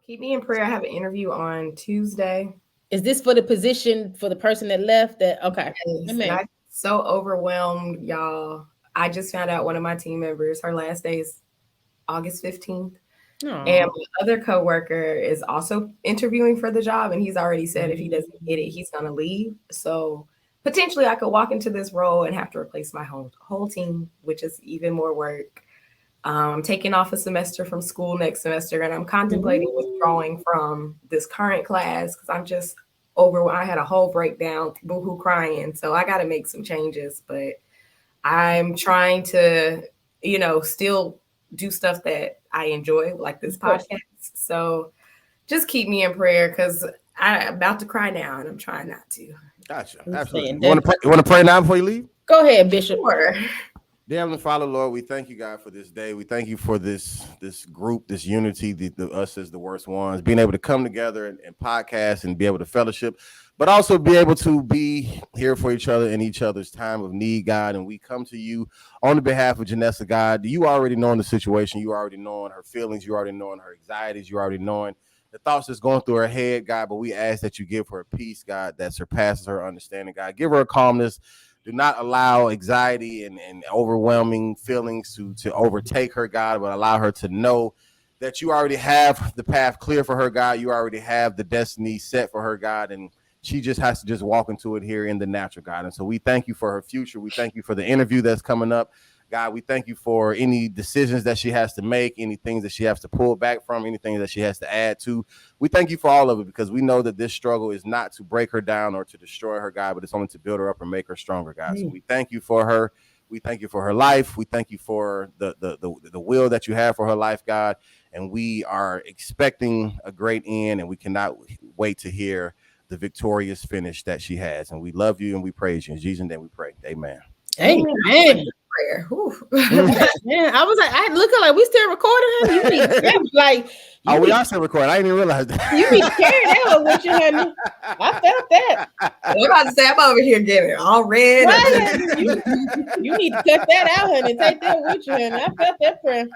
Keep me in prayer. I have an interview on Tuesday. Is this for the position for the person that left? That okay? Yes, and I'm so overwhelmed, y'all. I just found out one of my team members, her last day is August 15th. Aww. And my other coworker is also interviewing for the job, and he's already said if he doesn't get it, he's gonna leave. So potentially I could walk into this role and have to replace my whole team, which is even more work. I'm taking off a semester from school next semester, and I'm contemplating withdrawing from this current class because I'm just over. I had a whole breakdown, boohoo crying. So I got to make some changes, but I'm trying to, still do stuff that I enjoy, like this podcast. So just keep me in prayer because I'm about to cry now, and I'm trying not to. Gotcha. Absolutely. You want to pray now before you leave? Go ahead, Bishop. Sure. Dear Heavenly Father, Lord, we thank you, God, for this day. We thank you for this group, this unity, us as the worst ones, being able to come together and podcast and be able to fellowship, but also be able to be here for each other in each other's time of need, God. And we come to you on the behalf of Janessa, God. You already knowing the situation. You already knowing her feelings. You already knowing her anxieties. You already knowing the thoughts that's going through her head, God. But we ask that you give her a peace, God, that surpasses her understanding, God. Give her a calmness. Do not allow anxiety and overwhelming feelings to overtake her, God, but allow her to know that you already have the path clear for her, God. You already have the destiny set for her, God, and she just has to just walk into it here in the natural, God. And so we thank you for her future. We thank you for the interview that's coming up. God, we thank you for any decisions that she has to make, any things that she has to pull back from, anything that she has to add to. We thank you for all of it because we know that this struggle is not to break her down or to destroy her, God, but it's only to build her up and make her stronger, God. So we thank you for her. We thank you for her life. We thank you for the will that you have for her life, God. And we are expecting a great end, and we cannot wait to hear the victorious finish that she has. And we love you and we praise you. In Jesus' name we pray. Amen. Amen. Yeah, I was like, I look like we still recording him. You need like, we are still recording. I didn't even realize that. You need to carry that with you, honey. I felt that. I'm about to say I'm over here getting it all red. Right. You need to cut that out, honey. Take that with you, honey. I felt that prayer.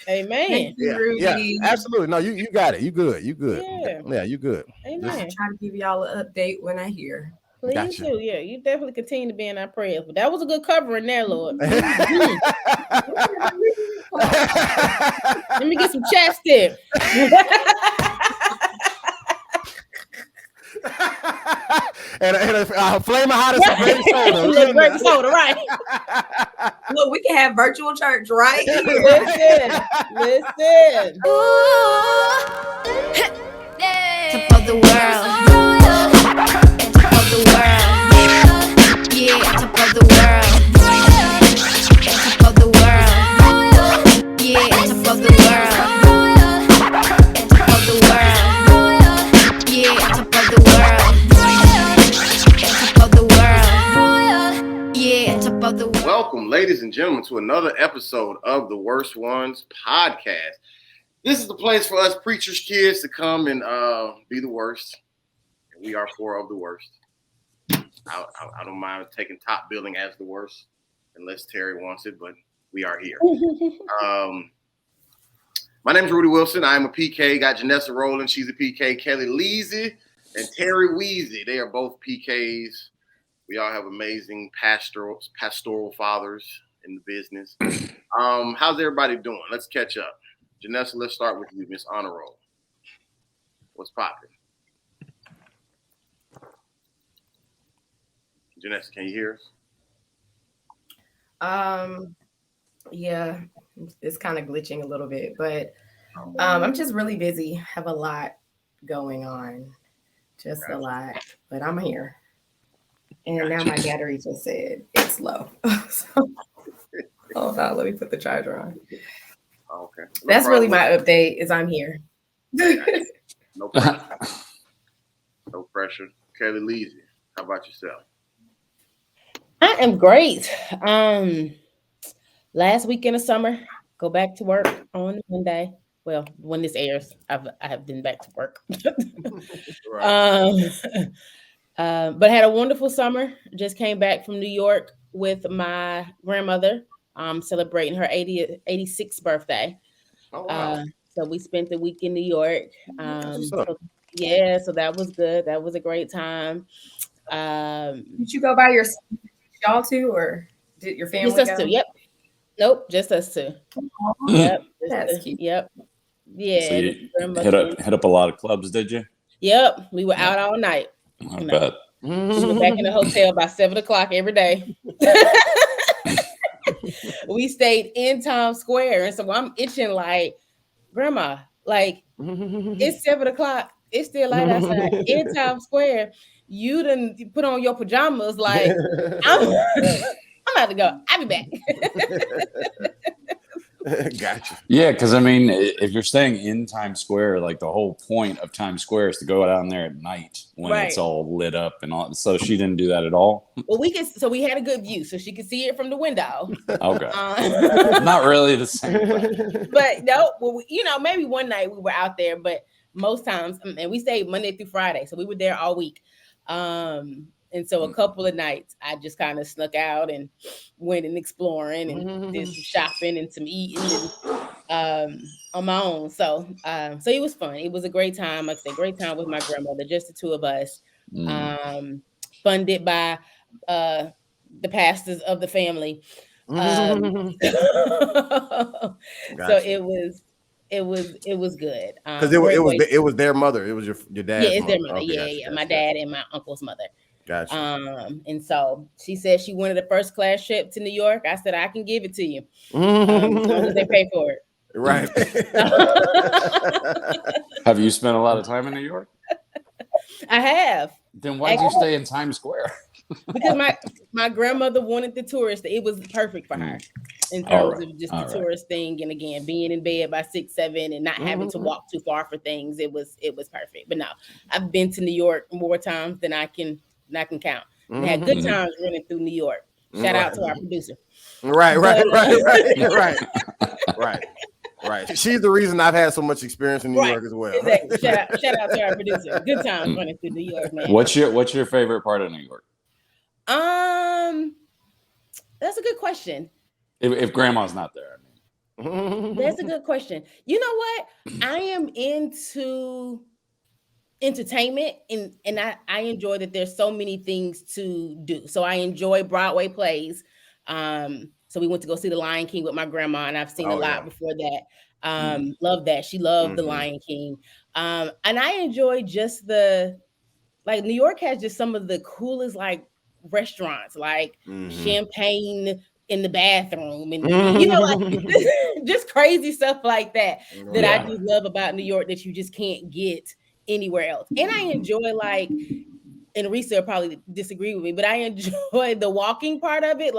Amen. Thank you, Rudy. Yeah, absolutely. No, you got it. You good. You good. Yeah, you good. Amen. I'll try to give y'all an update when I hear. Please do. Yeah, you definitely continue to be in our prayers. But that was a good covering there, Lord. Let me get some chapstick. and a flame of hot as a grape soda, right? Look, we can have virtual church right here. Listen. Top of the world. Of the world, yeah, top of the world, top of the world, yeah, top of the world, top of the world, yeah, top of the world, top of the world, yeah, top of the world. Welcome, ladies and gentlemen, to another episode of the Worst Ones Podcast. This is the place for us preachers' kids to come and be the worst. And we are four of the worst. I don't mind taking top billing as the worst, unless Terry wants it, but we are here. My name is Rudy Wilson. I am a PK. Got Janessa Rowland. She's a PK. Kellie Leezy and Terry Weezy. They are both PKs. We all have amazing pastoral fathers in the business. How's everybody doing? Let's catch up. Janessa, let's start with you, Miss Honor Roll. What's popping? Janessa, can you hear us? Yeah, it's kind of glitching a little bit, but I'm just really busy. Have a lot going on, just a lot. But I'm here, and now my battery just said it's low. So, hold on, let me put the charger on. Okay, that's really my update. Is I'm here. No pressure. No pressure. Kellie Leezy, how about yourself? I am great. Last weekend of summer, go back to work on Monday. Well, when this airs, I have been back to work. But had a wonderful summer. Just came back from New York with my grandmother, celebrating her 86th birthday. Oh, wow. So we spent the week in New York. What's up? So that was good. That was a great time. Did you go by y'all two, or did your family Just us go? two. Yep. Nope. Just us two. Aw, Yep. that's cute. Yep. Yeah. So you hit up a lot of clubs, did you? Yep. We were out all night. I bet. We were back in the hotel by 7:00 every day. We stayed in Times Square, and so I'm itching like, Grandma, like it's 7:00. It's still light outside in Times Square. You done put on your pajamas, like I'm about to go. I'll be back. Gotcha. Yeah, because I mean, if you're staying in Times Square, like the whole point of Times Square is to go down there at night when it's all lit up and all. So she didn't do that at all. Well, we had a good view, so she could see it from the window. Okay, not really the same. But no, well, maybe one night we were out there, but most times, and we stayed Monday through Friday, so we were there all week. And so a couple of nights I just kind of snuck out and went and exploring and did some shopping and some eating and, on my own. So it was fun. It was a great time. Like I said, great time with my grandmother, just the two of us. Funded by the pastors of the family. So it was good. Because it was their mother. It was your dad. Yeah, it's their mother. Okay, gotcha. My dad and my uncle's mother. Gotcha. And so she said she wanted a first class trip to New York. I said I can give it to you, as long as they pay for it. Right. Have you spent a lot of time in New York? I have. Then why did you stay in Times Square? Because my grandmother wanted the tourist. It was perfect for her in terms of just the tourist thing. And again, being in bed by 6, 7 and not having to walk too far for things. It was perfect. But no, I've been to New York more times than I can count. And had good times running through New York. Shout out to our producer. Right. She's the reason I've had so much experience in New York as well. Exactly. Shout out to our producer. Good times running through New York, man. What's your favorite part of New York? That's a good question. If grandma's not there, I mean. That's a good question. You know what? I am into entertainment and I enjoy that there's so many things to do. So I enjoy Broadway plays. So we went to go see The Lion King with my grandma, and I've seen a lot before that. Love that. She loved The Lion King. And I enjoy just New York has just some of the coolest restaurants, champagne in the bathroom and just crazy stuff like that I just love about New York that you just can't get anywhere else. And I enjoy and Risa will probably disagree with me, but I enjoy the walking part of it,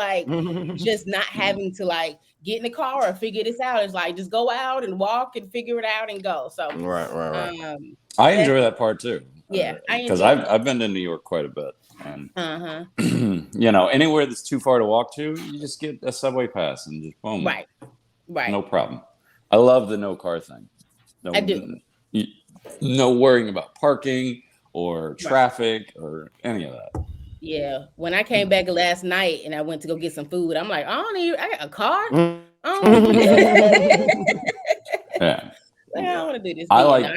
just not having to get in the car or figure this out. It's just go out and walk and figure it out and go. So right. I enjoy that part too. Yeah, because I've been to New York quite a bit, and anywhere that's too far to walk to, you just get a subway pass and just boom, right, no problem. I love the no car thing. I do. No worrying about parking or traffic or any of that. Yeah, when I came back last night and I went to go get some food, I'm like, I got a car. Yeah. I don't want to do this. I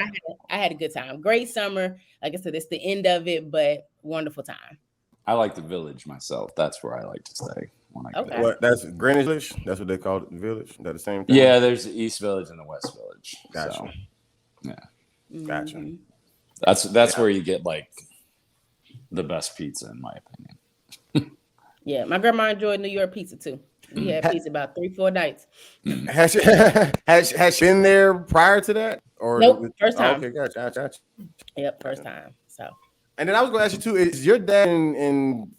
had a good time. Great summer. Like I said, it's the end of it, but wonderful time. I like the Village myself. That's where I like to stay when I get there. What? That's Greenwich Village? That's what they call it, the Village? Is that the same thing? Yeah, there's the East Village and the West Village. Gotcha. So, yeah. Gotcha. That's where you get the best pizza, in my opinion. Yeah, my grandma enjoyed New York pizza too. We had pizza about 3-4 nights. Has she been there prior to that? Or nope, first time. Okay, gotcha. Yep, first time. So. And then I was going to ask you too: is your dad in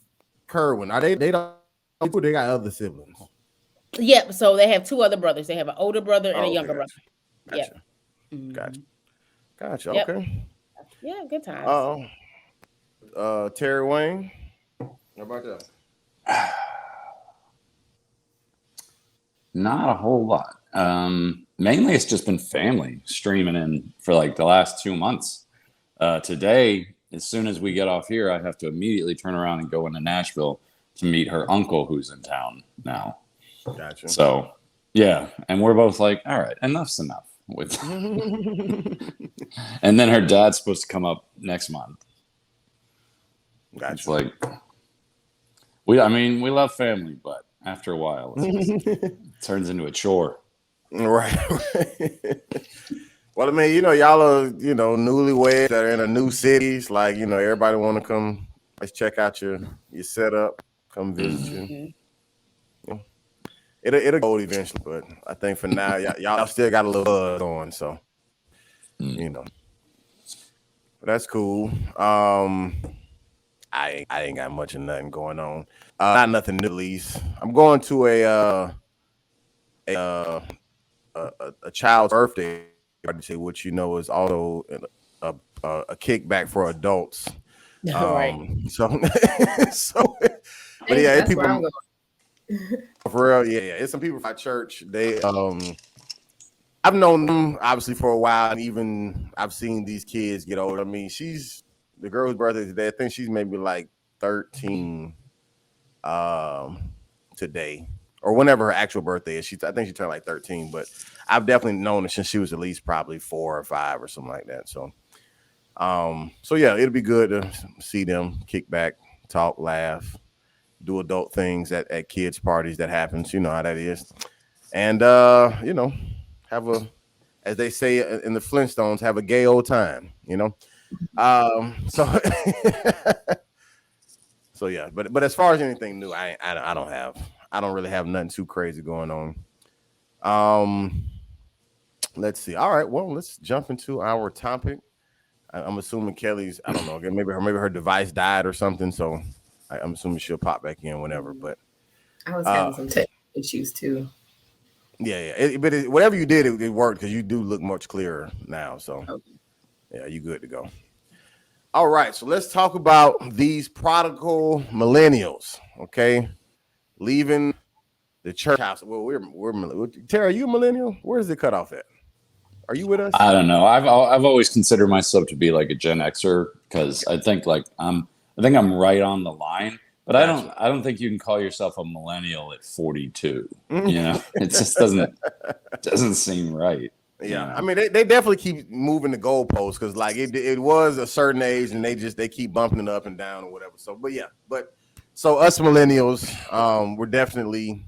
Kerwin? Are they don't? They got other siblings. Yep. So they have 2 other brothers. They have an older brother and a younger brother. Gotcha. Yep. Gotcha. Yep. Okay. Yeah, good times. Terry Wayne. How about that? Not a whole lot. Mainly it's just been family streaming in for the last 2 months. Today, as soon as we get off here, I have to immediately turn around and go into Nashville to meet her uncle who's in town now. Gotcha. So, yeah. And we're both all right, enough's enough. with, and then her dad's supposed to come up next month. Gotcha. It's like we love family, but after a while, it turns into a chore. Right. Well, I mean, y'all are, newlyweds that are in a new cities. Like, everybody want to come. Let's check out your setup. Come visit you. Yeah. It'll go eventually, but I think for now, y'all still got a little buzz going. So, but that's cool. I ain't got much of nothing going on. Not nothing new, at least. I'm going to a child's birthday party, which is also a kickback for adults. Right. So, but yeah, that's where I'm people going. for real. Yeah, it's some people from my church. They I've known them obviously for a while, and even I've seen these kids get older. I mean, she's the girl whose birthday today. I think she's maybe like 13 today, or whenever her actual birthday is. I think she turned like 13, but I've definitely known her since she was at least probably 4 or 5 or something like that. So yeah, it'll be good to see them kick back, talk, laugh, do adult things at kids' parties. That happens, you know how that is. And have a, as they say in the Flintstones, have a gay old time, so so yeah, but as far as anything new, I don't really have nothing too crazy going on. Let's see. All right, well, let's jump into our topic. I'm assuming Kellie's, I don't know, again, maybe her device died or something, so I'm assuming she'll pop back in whenever. But I was having some tech issues too. Yeah. But whatever you did, it worked because you do look much clearer now. So yeah, you good to go. All right, so let's talk about these prodigal millennials. Okay, leaving the church house. Well, we're Tara, are you a millennial? Where does it cut off at? Are you with us? I don't know. I've always considered myself to be like a Gen Xer because I think I'm right on the line. But Gotcha. I don't think you can call yourself a millennial at 42. It just doesn't seem right. Yeah, I mean they definitely keep moving the goalposts because like it was a certain age and they keep bumping it up and down or whatever. So, so us millennials, we're definitely.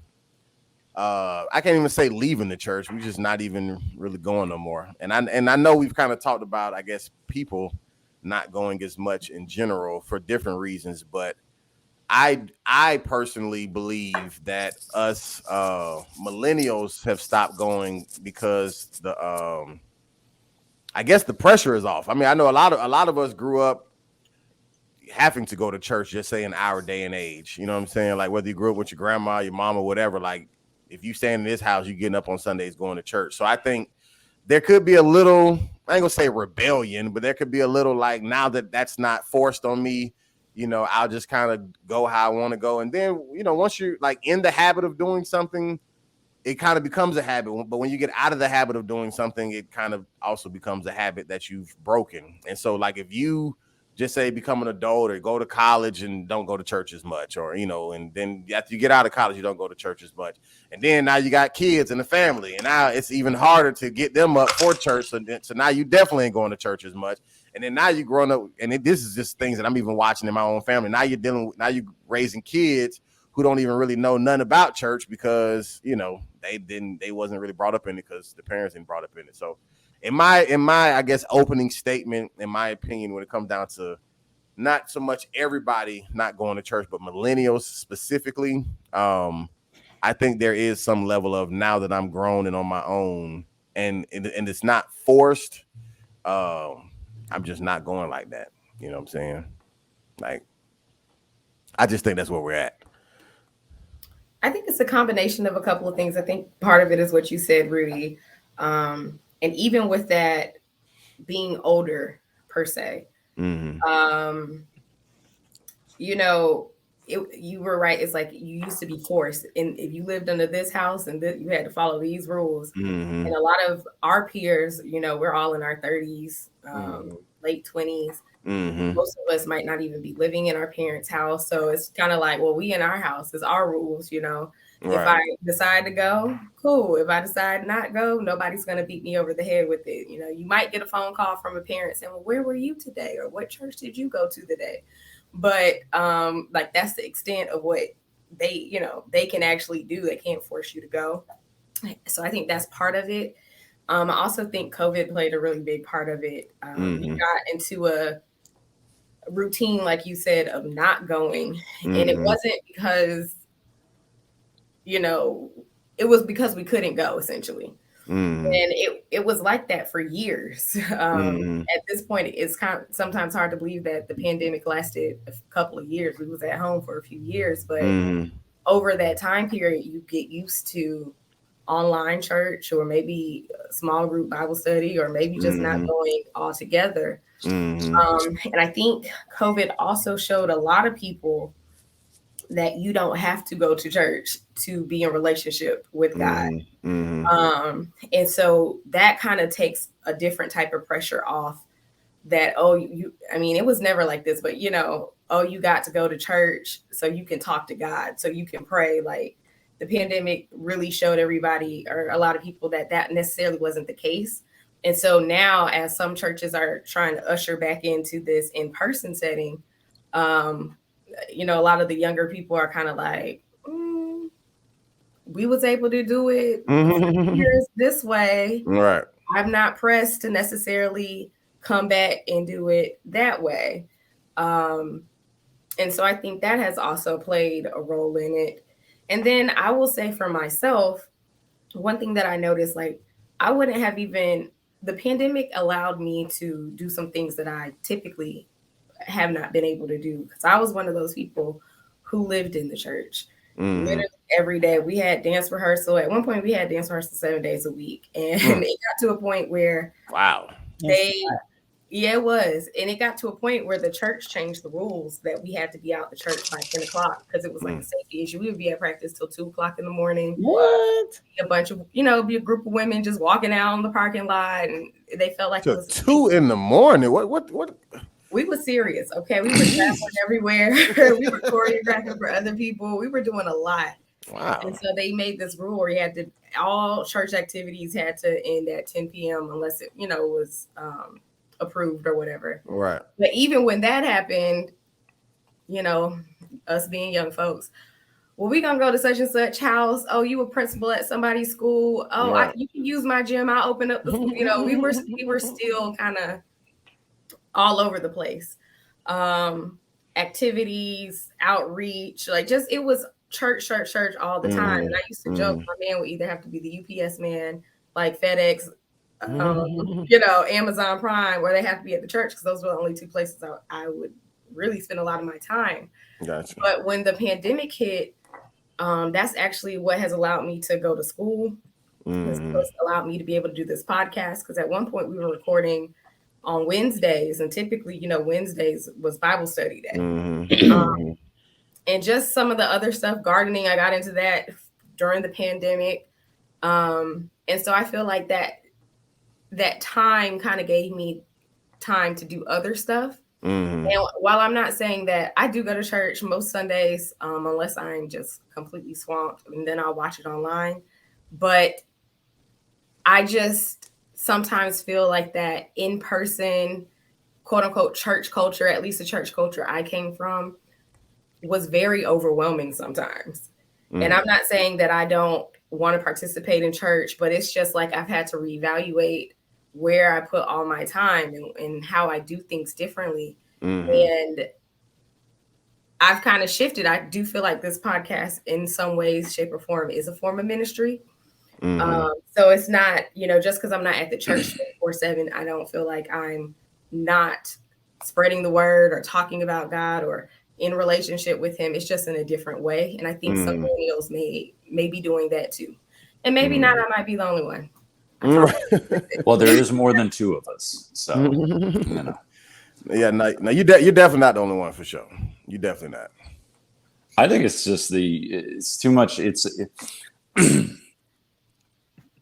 I can't even say leaving the church. We're just not even really going no more. And I know we've kind of talked about, I guess, people not going as much in general for different reasons, but I personally believe that us millennials have stopped going because I guess the pressure is off. I mean, I know a lot of us grew up having to go to church, just say in our day and age. You know what I'm saying? Like whether you grew up with your grandma, your mama, whatever, like if you stand in this house, you getting up on Sundays going to church. So I think there could be a little, I ain't gonna say rebellion, but there could be a little like now that that's not forced on me, I'll just kind of go how I want to go. And then, once you're like in the habit of doing something, it kind of becomes a habit. But when you get out of the habit of doing something, it kind of also becomes a habit that you've broken. And so like if you just say become an adult or go to college and don't go to church as much, or, and then after you get out of college, you don't go to church as much. And then now you got kids and a family, and now it's even harder to get them up for church. So now you definitely ain't going to church as much. And then now you're growing up, and this is just things that I'm even watching in my own family. Now you're raising kids who don't even really know nothing about church because, they wasn't really brought up in it because the parents didn't brought up in it. So in my, I guess, opening statement, in my opinion, when it comes down to not so much everybody not going to church, but millennials specifically, I think there is some level of now that I'm grown and on my own and it's not forced. I'm just not going like that. You know what I'm saying? Like, I just think that's where we're at. I think it's a combination of a couple of things. I think part of it is what you said, Rudy. And even with that being older per se, you were right. It's like you used to be forced. And if you lived under this house and you had to follow these rules. And a lot of our peers, we're all in our 30s, late 20s. Most of us might not even be living in our parents' house. So it's kind of like, well, we in our house, it's our rules, If I decide to go, cool. If I decide not go, nobody's going to beat me over the head with it. You know, you might get a phone call from a parent saying, well, where were you today? Or what church did you go to today? But like that's the extent of what they can actually do. They can't force you to go. So I think that's part of it. I also think COVID played a really big part of it. We got into a routine, like you said, of not going. And it wasn't because, it was because we couldn't go, essentially. And it was like that for years. At this point, it's sometimes hard to believe that the pandemic lasted a couple of years. We was at home for a few years, but over that time period, you get used to online church or maybe a small group Bible study or maybe just not going all together. And I think COVID also showed a lot of people that you don't have to go to church to be in relationship with God. And so that kind of takes a different type of pressure off that, it was never like this, but you got to go to church so you can talk to God, so you can pray. Like the pandemic really showed everybody or a lot of people that necessarily wasn't the case. And so now as some churches are trying to usher back into this in-person setting, a lot of the younger people are kind of like, we was able to do it years this way. Right. I'm not pressed to necessarily come back and do it that way. And so I think that has also played a role in it. And then I will say for myself, one thing that I noticed, like I wouldn't have the pandemic allowed me to do some things that I typically have not been able to do, because I was one of those people who lived in the church literally every day. We had dance rehearsal. At one point we had dance rehearsal 7 days a week, and it got to a point where it was, and it got to a point where the church changed the rules that we had to be out the church by 10 o'clock because it was like a safety issue. We would be at practice till 2 o'clock in the morning. What? A bunch of be a group of women just walking out in the parking lot, and they felt like it was 2 in the morning. What? We were serious, okay? We were traveling everywhere. We were choreographing for other people. We were doing a lot. Wow. And so they made this rule where all church activities had to end at 10 p.m. unless it, was approved or whatever. Right. But even when that happened, us being young folks, well, we gonna go to such and such house. Oh, you a principal at somebody's school. Oh, right. You can use my gym. I'll open up the school. We were still kind of all over the place. Activities, outreach, it was church all the time. And I used to joke, my man would either have to be the UPS man, like FedEx, Amazon Prime, where they have to be at the church, because those were the only two places I would really spend a lot of my time. Gotcha. But when the pandemic hit, that's actually what has allowed me to go to school. It's allowed me to be able to do this podcast, because at one point we were recording on Wednesdays, and typically, Wednesdays was Bible study day. And just some of the other stuff, gardening, I got into that during the pandemic. And so I feel like that time kind of gave me time to do other stuff. And while I'm not saying that, I do go to church most Sundays, unless I'm just completely swamped, and then I'll watch it online. But I just sometimes feel like that in-person, quote unquote, church culture, at least the church culture I came from, was very overwhelming sometimes. And I'm not saying that I don't want to participate in church, but it's just like I've had to reevaluate where I put all my time and how I do things differently. And I've kind of shifted. I do feel like this podcast in some ways, shape, or form is a form of ministry. So it's not, just because I'm not at the church 24/7, I don't feel like I'm not spreading the word or talking about God or in relationship with him. It's just in a different way. And I think some millennials may be doing that too. And maybe not, I might be the only one. Well, there is more than two of us. So, Yeah, no, you're definitely not the only one, for sure. You're definitely not. I think it's just it's too much. The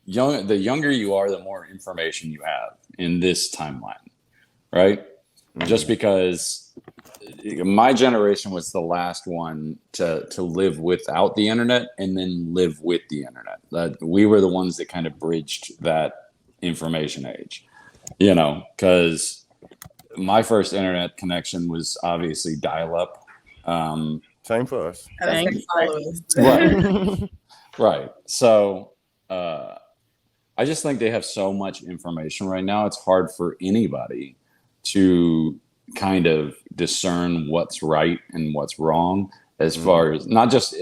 younger you are, the more information you have in this timeline, right? just because my generation was the last one to live without the internet and then live with the internet. We were the ones that kind of bridged that information age, because my first internet connection was obviously dial-up. Same for us. Right. So I just think they have so much information right now. It's hard for anybody to kind of discern what's right and what's wrong, as far as not just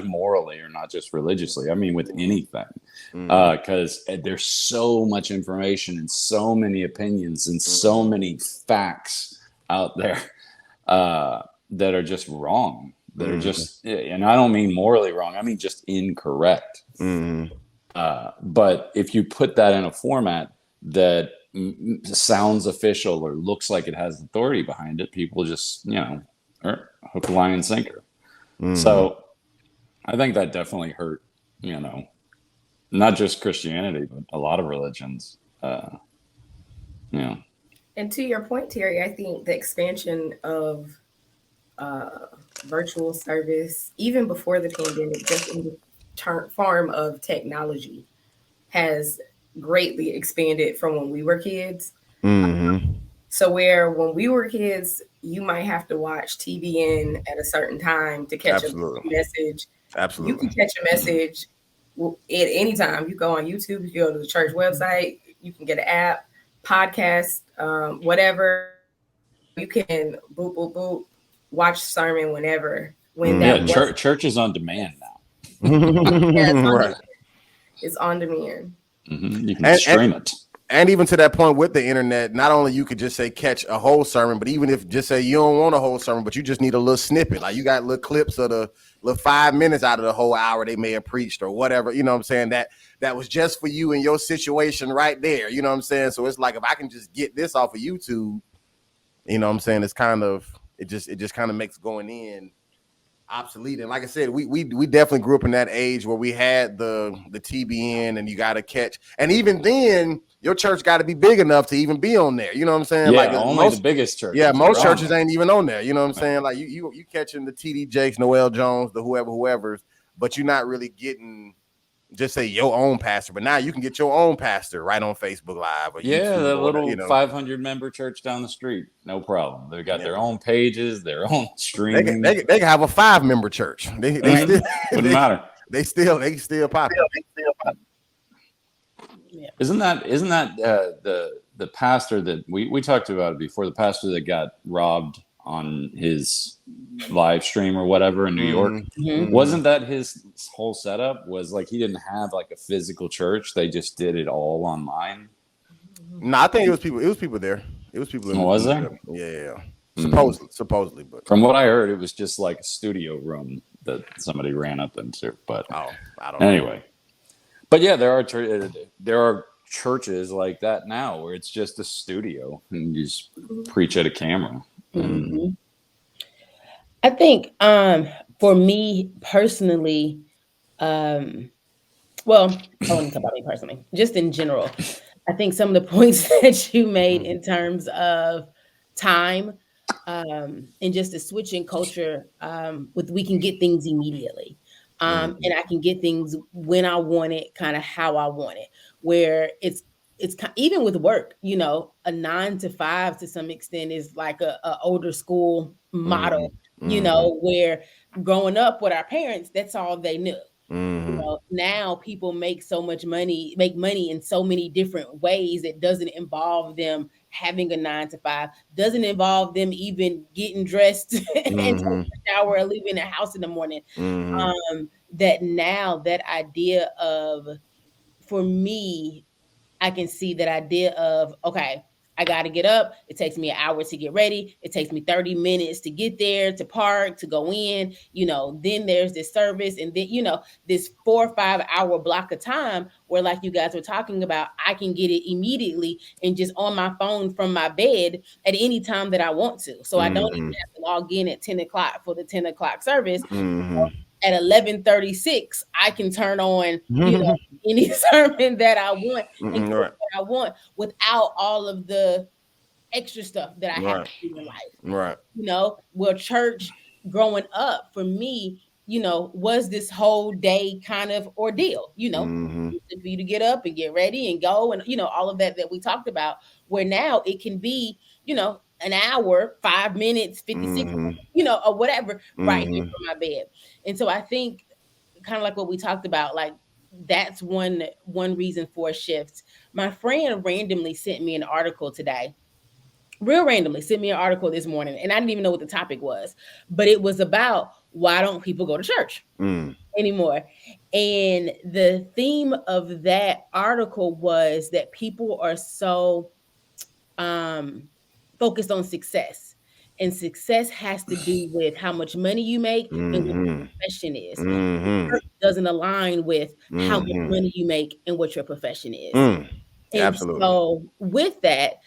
morally or not just religiously. I mean, with anything, because there's so much information and so many opinions and so many facts out there that are just wrong. That are just, and I don't mean morally wrong. I mean just incorrect. But if you put that in a format that sounds official or looks like it has authority behind it, people just, hook, line, and sinker. So I think that definitely hurt, not just Christianity, but a lot of religions. And to your point, Terry, I think the expansion of virtual service, even before the pandemic, just in the form of technology, has greatly expanded from when we were kids. So where when we were kids, you might have to watch TVN at a certain time to catch a message. Absolutely. You can catch a message at any time. You go on YouTube, you go to the church website, you can get an app, podcast, whatever. You can boop, boop, boop, watch sermon whenever. Church is on demand now. It's on demand. You can stream it. And even to that point with the internet, not only you could just say catch a whole sermon, but even if just say you don't want a whole sermon, but you just need a little snippet, like you got little clips of the little 5 minutes out of the whole hour they may have preached or whatever, you know what I'm saying, that was just for you and your situation right there, you know what I'm saying? So it's like, if I can just get this off of YouTube, you know what I'm saying, it's kind of, it just kind of makes going in obsolete. And like I said, we definitely grew up in that age where we had the TBN and you got to catch, and even then your church got to be big enough to even be on there, you know what I'm saying? Yeah, like only the biggest churches. Yeah, most churches ain't even on there, you know what I'm saying? Like you catching the TD Jakes, Noel Jones, the whoever's, but you're not really getting just say your own pastor. But now you can get your own pastor right on Facebook Live or YouTube, the little 500 member church down the street, no problem. They got their own pages, their own streaming. They can have a 5-member church. They still wouldn't matter. They still pop. Yeah. Isn't that the pastor that we talked about it before, the pastor that got robbed on his live stream or whatever in New York? Wasn't that his whole setup? Was like he didn't have like a physical church, they just did it all online? No, I think it was people there. It was people in was there? Yeah. Supposedly, but from what I heard, it was just like a studio room that somebody ran up into. But I don't know. Anyway. But yeah, there are churches like that now where it's just a studio and you just preach at a camera. I think for me personally, I wouldn't talk about me personally, just in general. I think some of the points that you made in terms of time and just the switch in culture we can get things immediately. And I can get things when I want it, kind of how I want it, where it's even with work, a 9 to 5 to some extent is like a older school model, where growing up with our parents, that's all they knew. Now people make money in so many different ways. It doesn't involve them having a 9 to 5, doesn't involve them even getting dressed and taking a shower or leaving their house in the morning. That now that idea of, for me, I can see that idea of, okay, I got to get up. It takes me an hour to get ready. It takes me 30 minutes to get there, to park, to go in, then there's this service. And then, this 4 or 5 hour block of time where, like you guys were talking about, I can get it immediately and just on my phone from my bed at any time that I want to. So I don't even have to log in at 10 o'clock for the 10 o'clock service. At 11:36, I can turn on, any sermon that I want, and what I want, without all of the extra stuff that I have to do in life. Right. You know, well, church growing up for me, you know, was this whole day kind of ordeal, you know, for you to get up and get ready and go and, you know, all of that we talked about, where now it can be, you know, an hour, 5 minutes, 56, you know, or whatever, right here from my bed. And so I think kind of like what we talked about, like that's one reason for a shift. My friend randomly sent me an article today, real randomly sent me an article this morning, and I didn't even know what the topic was, but it was about why don't people go to church anymore. And the theme of that article was that people are so focused on success, and success has to do with how much money you make and what your profession is. Church doesn't align with how much money you make and what your profession is. And Absolutely. so with that,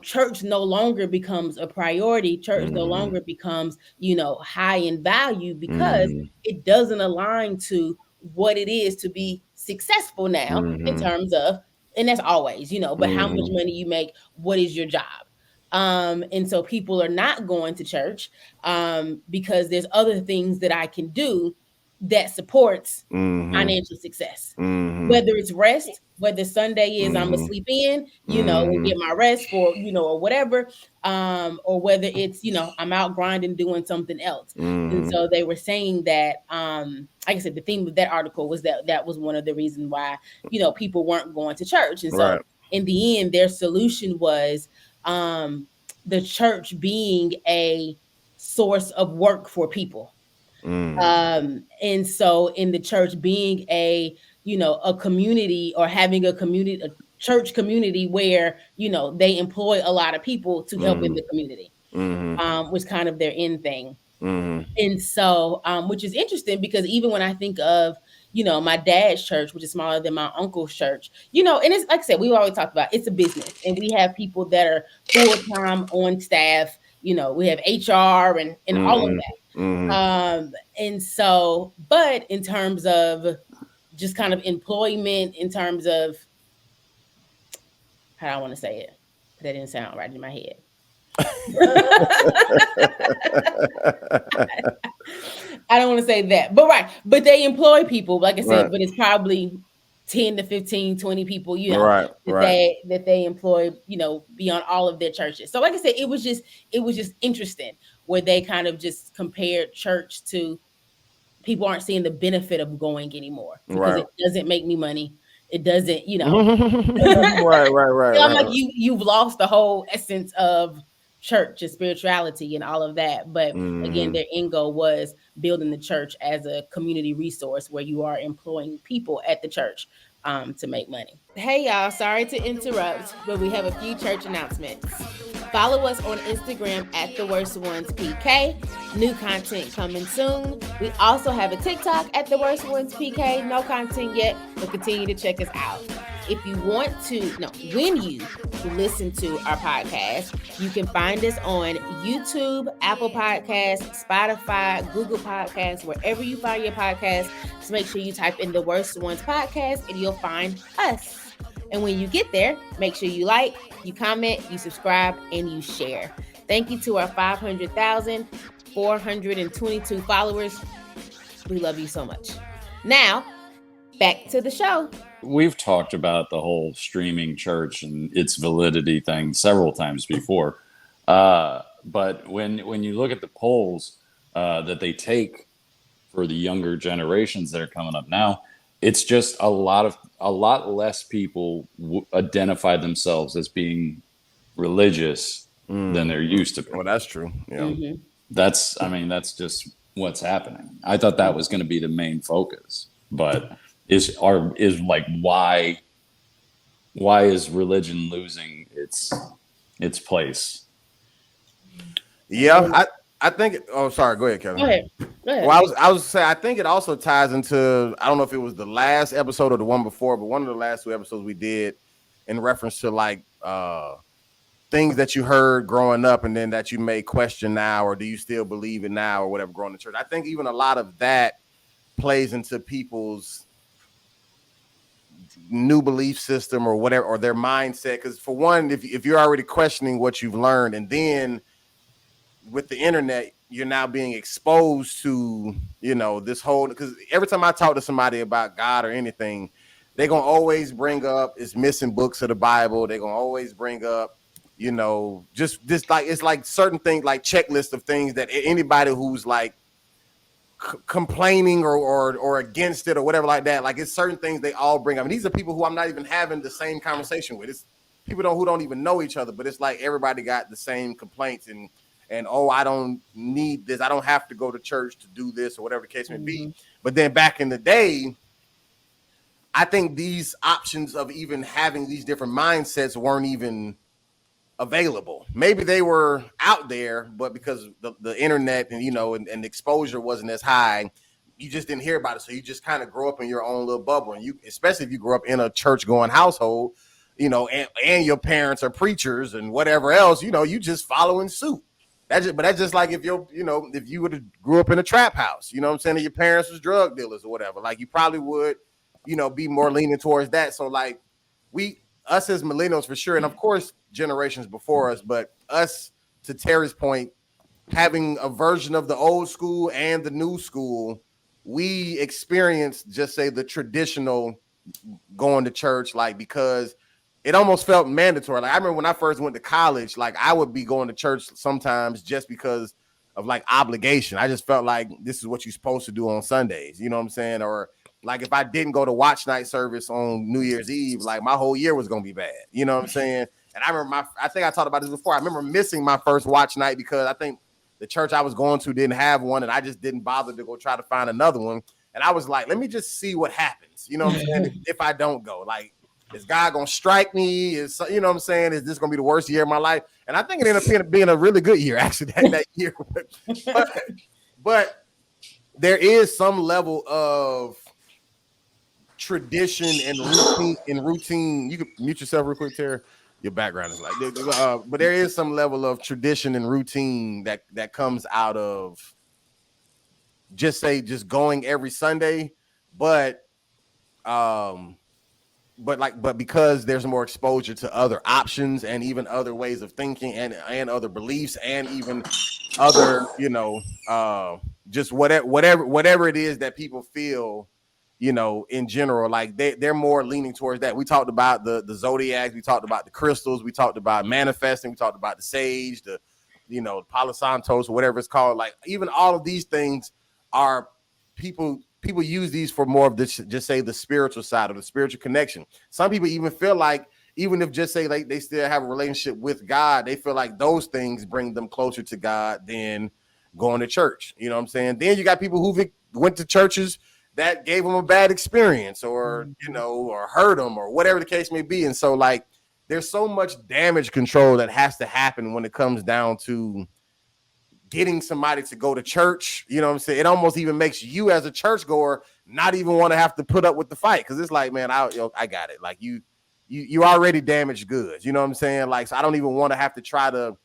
church no longer becomes a priority. Church no longer becomes, you know, high in value because it doesn't align to what it is to be successful now in terms of, and that's always, you know, but how much money you make, what is your job? And so people are not going to church because there's other things that I can do that supports financial success. Whether it's rest, whether Sunday is I'm gonna sleep in, you know, and get my rest for, you know, or whatever, or whether it's, you know, I'm out grinding doing something else. And so they were saying that, like I said, the theme of that article was that was one of the reasons why, you know, people weren't going to church. And so in the end, their solution was the church being a source of work for people. And so in the church being a, you know, a community, or having a community, a church community where, you know, they employ a lot of people to help in the community, was kind of their end thing. And so, which is interesting because even when I think of, you know, my dad's church, which is smaller than my uncle's church, you know, and it's like I said, we always talk about it's a business, and we have people that are full-time on staff, you know, we have HR and all of that. And so, but in terms of just kind of employment, in terms of how do I want to say it, that didn't sound right in my head. I don't want to say that, but right. But they employ people, like I said, but it's probably 10 to 15, 20 people, you know, that they employ, you know, beyond all of their churches. So like I said, it was just interesting where they kind of just compared church to people aren't seeing the benefit of going anymore because it doesn't make me money. It doesn't, you know. I'm like, you've lost the whole essence of church and spirituality and all of that. But again, their end goal was building the church as a community resource where you are employing people at the church to make money. Hey y'all, sorry to interrupt, but we have a few church announcements. Follow us on Instagram at TheWorstOnesPK. New content coming soon. We also have a TikTok at TheWorstOnesPK. No content yet, but continue to check us out. If you want to, when you listen to our podcast, you can find us on YouTube, Apple Podcasts, Spotify, Google Podcasts, wherever you find your podcast. So make sure you type in The Worst Ones Podcast and you'll find us. And when you get there, make sure you like, you comment, you subscribe, and you share. Thank you to our 500,422 followers. We love you so much. Now, back to the show. We've talked about the whole streaming church and its validity thing several times before. But when you look at the polls that they take for the younger generations that are coming up now, it's just a lot less people identify themselves as being religious than there used to be. Well, that's true. Yeah. That's just what's happening. I thought that was going to be the main focus, but is like why is religion losing its place? Yeah, I think. Oh, sorry. Go ahead, Kevin. Go ahead. Well, I was saying I think it also ties into, I don't know if it was the last episode or the one before, but one of the last two episodes we did in reference to like things that you heard growing up and then that you may question now, or do you still believe it now, or whatever, growing in church. I think even a lot of that plays into people's new belief system or whatever, or their mindset. Because for one, if you're already questioning what you've learned, and then with the internet, you're now being exposed to, this whole, because every time I talk to somebody about God or anything, they're gonna always bring up is missing books of the Bible. They're gonna always bring up, just this, like, it's like certain things, like checklist of things that anybody who's like complaining or against it or whatever like that, like it's certain things they all bring up. And these are people who I'm not even having the same conversation with. It's people who don't even know each other, but it's like everybody got the same complaints and oh, I don't need this. I don't have to go to church to do this or whatever the case may be. But then back in the day, I think these options of even having these different mindsets weren't even available. Maybe they were out there, but because the internet and and the exposure wasn't as high, you just didn't hear about it. So you just kind of grow up in your own little bubble. And especially if you grew up in a church going household, and your parents are preachers and whatever else, you just following suit. But that's just like if if you would have grew up in a trap house, what I'm saying, and your parents was drug dealers or whatever, like you probably would, be more leaning towards that. So like us as millennials for sure, and of course generations before us, but us, to Terry's point, having a version of the old school and the new school, we experienced, just say, the traditional going to church, like, because it almost felt mandatory. Like I remember when I first went to college, like I would be going to church sometimes just because of like obligation. I just felt like this is what you're supposed to do on Sundays, you know what I'm saying? Or like if I didn't go to watch night service on New Year's Eve, like my whole year was gonna be bad, you know what I'm saying? And I remember I think I talked about this before. I remember missing my first watch night because I think the church I was going to didn't have one, and I just didn't bother to go try to find another one. And I was like, let me just see what happens, you know what I'm saying? If I don't go, like, is God gonna strike me? Is, you know what I'm saying? Is this gonna be the worst year of my life? And I think it ended up being a really good year, actually, that year. But there is some level of tradition and routine. You can mute yourself real quick, Tara. Your background is like, but there is some level of tradition and routine that comes out of just going every Sunday, but because there's more exposure to other options and even other ways of thinking and other beliefs and even other, just whatever it is that people feel, in general, like they're more leaning towards that. We talked about the zodiacs, we talked about the crystals, we talked about manifesting, we talked about the sage, the Palo Santos, or whatever it's called. Like even all of these things are people use these for more of this, just say, the spiritual side or the spiritual connection. Some people even feel like, even if just say like they still have a relationship with God, they feel like those things bring them closer to God than going to church. You know what I'm saying? Then you got people who went to churches that gave them a bad experience, or or hurt them, or whatever the case may be. And so like there's so much damage control that has to happen when it comes down to getting somebody to go to church. You know what I'm saying? It almost even makes you as a churchgoer not even want to have to put up with the fight, because it's like, man, I got it. Like you already damaged goods. You know what I'm saying? Like, so I don't even want to have to try to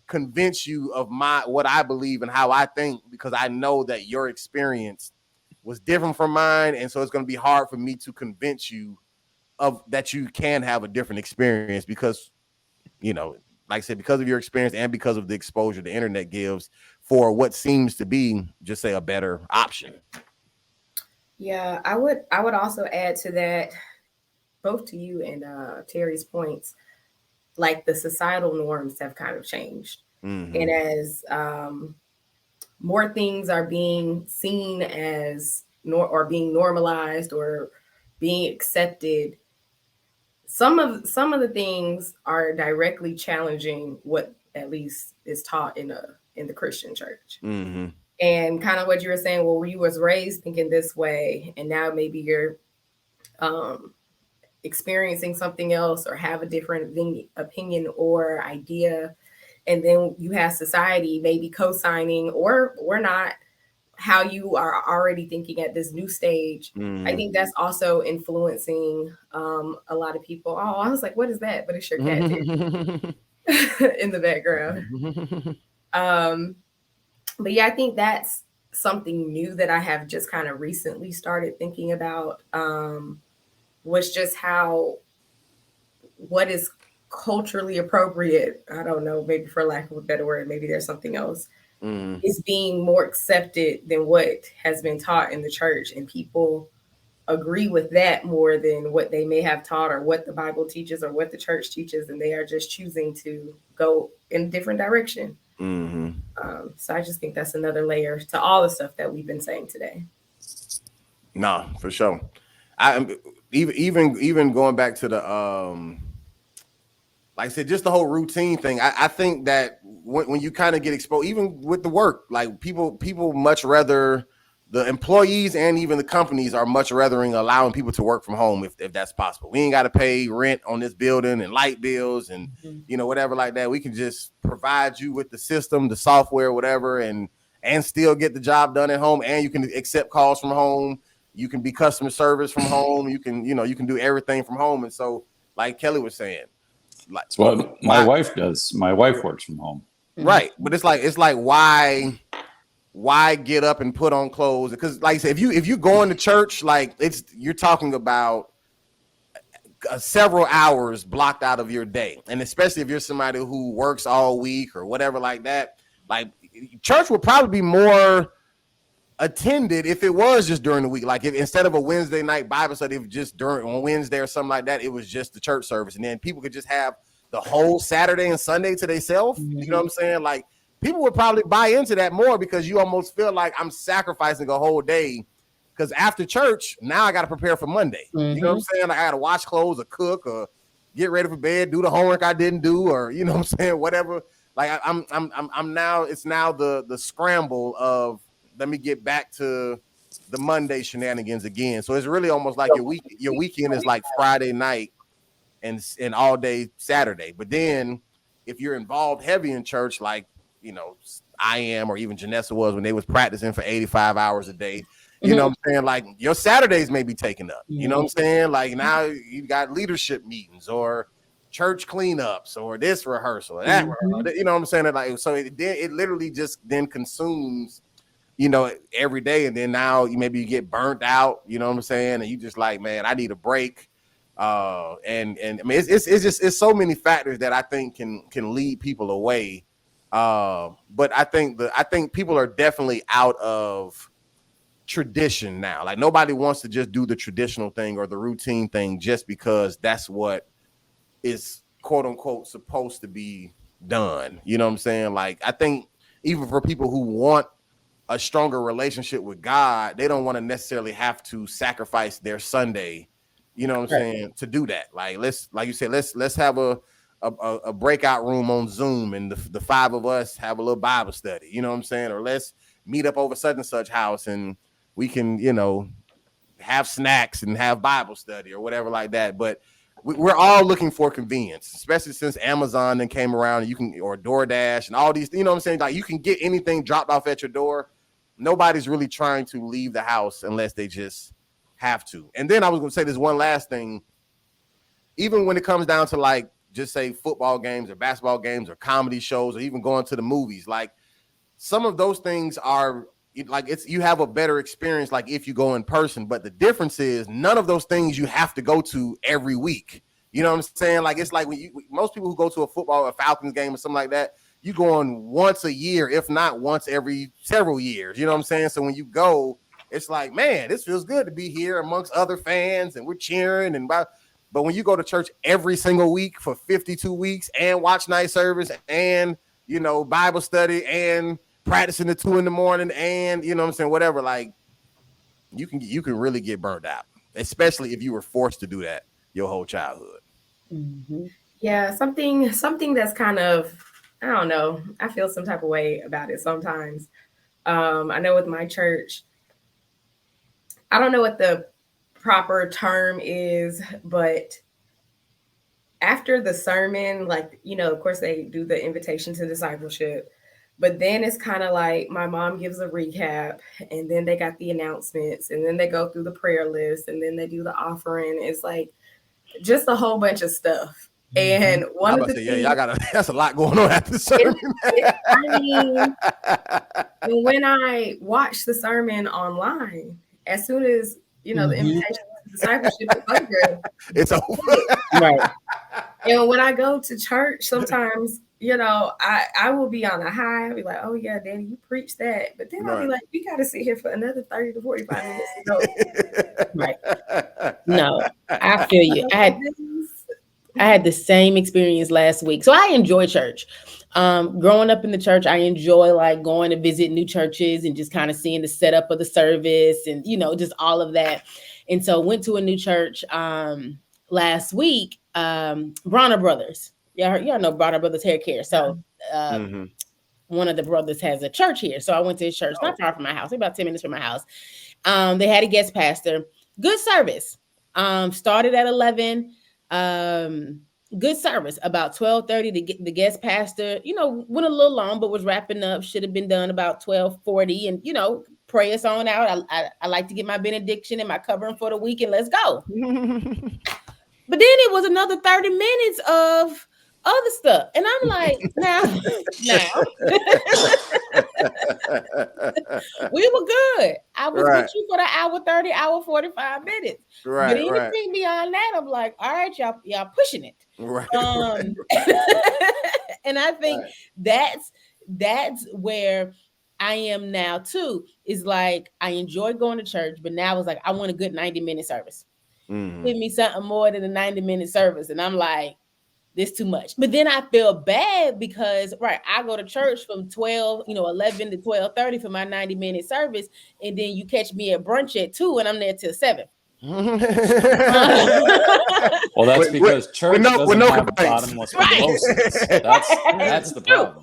convince you of what I believe and how I think, because I know that your experience was different from mine, and so it's going to be hard for me to convince you of that you can have a different experience, because like I said, because of your experience and because of the exposure the internet gives for what seems to be, just say, a better option. Yeah, I would also add to that, both to you and Terry's points, like the societal norms have kind of changed. Mm-hmm. And as more things are being seen as or being normalized or being accepted, some of the things are directly challenging what at least is taught in the Christian church. Mm-hmm. And kind of what you were saying, well, you was raised thinking this way, and now maybe you're experiencing something else or have a different opinion or idea, and then you have society maybe co-signing or not how you are already thinking at this new stage. I think that's also influencing a lot of people. Oh, I was like, what is that? But it's your cat in the background. But yeah, I think that's something new that I have just kind of recently started thinking about. was just how what is culturally appropriate, I don't know, maybe for lack of a better word, maybe there's something else, is being more accepted than what has been taught in the church. And people agree with that more than what they may have taught or what the Bible teaches or what the church teaches. And they are just choosing to go in a different direction. So I just think that's another layer to all the stuff that we've been saying today. No, for sure. I even going back to the like I said, just the whole routine thing. I think that when you kind of get exposed, even with the work, like people much rather, the employees and even the companies are much rather allowing people to work from home if that's possible. We ain't got to pay rent on this building and light bills and whatever like that. We can just provide you with the system, the software, whatever, and still get the job done at home. And you can accept calls from home. You can be customer service from home. You can do everything from home. And so, like Kellie was saying, like, it's what my wife does. My wife works from home. Right. But it's like why get up and put on clothes? Because like I said, if you going to church, like you're talking about several hours blocked out of your day. And especially if you're somebody who works all week or whatever like that, like church would probably be more attended if it was just during the week. Like if instead of a Wednesday night Bible study, if just on Wednesday or something like that, it was just the church service. And then people could just have the whole Saturday and Sunday to themselves. You know what I'm saying? Like people would probably buy into that more because you almost feel like I'm sacrificing a whole day. Because after church, now I got to prepare for Monday. You know what I'm saying? Like I got to wash clothes or cook or get ready for bed, do the homework I didn't do, or you know what I'm saying, whatever. Like I'm now. It's now the scramble of let me get back to the Monday shenanigans again. So it's really almost like your weekend is like Friday night and all day Saturday. But then if you're involved heavy in church, like I am, or even Janessa was when they was practicing for 85 hours a day. You know what I'm saying? Like your Saturdays may be taken up. You know what I'm saying? Like now you got leadership meetings or church cleanups or this rehearsal or that rehearsal. You know what I'm saying? Like so it literally just then consumes, every day. And then now maybe you get burnt out, you know what I'm saying? And you just like, man, I need a break. And I mean it's so many factors that I think can lead people away. But I think people are definitely out of tradition now. Like nobody wants to just do the traditional thing or the routine thing just because that's what is quote unquote supposed to be done. You know what I'm saying? Like I think even for people who want a stronger relationship with God, they don't want to necessarily have to sacrifice their Sunday, you know what I'm saying, to do that. Like like you said, let's have a breakout room on Zoom and the five of us have a little Bible study, you know what I'm saying? Or let's meet up over such and such house and we can, have snacks and have Bible study or whatever like that. But we're all looking for convenience, especially since Amazon then came around and or DoorDash and all these, you know what I'm saying? Like you can get anything dropped off at your door. Nobody's really trying to leave the house unless they just have to. And then I was going to say this one last thing. Even when it comes down to like, just say football games or basketball games or comedy shows or even going to the movies, like some of those things are like you have a better experience like if you go in person, but the difference is none of those things you have to go to every week. You know what I'm saying? Like it's like when most people who go to a Falcons game or something like that, you go on once a year, if not once every several years. You know what I'm saying? So when you go, it's like, man, this feels good to be here amongst other fans and we're cheering but when you go to church every single week for 52 weeks and watch night service and Bible study and practicing at 2 a.m. and you know what I'm saying, whatever, like you can really get burned out, especially if you were forced to do that your whole childhood. Yeah, something that's kind of, I don't know, I feel some type of way about it sometimes. I know with my church, I don't know what the proper term is, but after the sermon, like, of course they do the invitation to discipleship. But then it's kind of like my mom gives a recap and then they got the announcements and then they go through the prayer list and then they do the offering. It's like just a whole bunch of stuff. And one of the things, that's a lot going on after the sermon. I mean, when I watch the sermon online, as soon as, the invitation to discipleship is over. It's over. Right. And when I go to church, sometimes, I will be on a high. I'll be like, oh yeah, Daddy, you preach that. But then I'll be Right. like, we got to sit here for another 30 to 45 minutes to go. Right. No, I feel you. I had the same experience last week. So I enjoy church. Growing up in the church, I enjoy like going to visit new churches and just kind of seeing the setup of the service and, just all of that. And so went to a new church last week, Bronner Brothers. Y'all know Bronner Brothers Hair Care. So one of the brothers has a church here. So I went to his church, not far from my house, about 10 minutes from my house. They had a guest pastor. Good service. Started at 11. Good service. About 12:30, the guest pastor, went a little long, but was wrapping up. Should have been done about 12:40. And, pray us on out. I like to get my benediction and my covering for the week, and let's go. But then it was another 30 minutes of other stuff. And I'm like, now, we were good. I was with you for the hour 30, hour 45 minutes. Right. But anything beyond that, I'm like, all right, y'all pushing it. Right. And I think that's where I am now too, is like, I enjoy going to church, but now it's like, I want a good 90-minute service. Give me something more than a 90-minute service. And I'm like, this too much. But then I feel bad because, I go to church from 11 to 12:30 for my 90-minute service. And then you catch me at brunch at 2 and I'm there till 7. Well, that's because church doesn't have bottomless mimosas. That's the problem.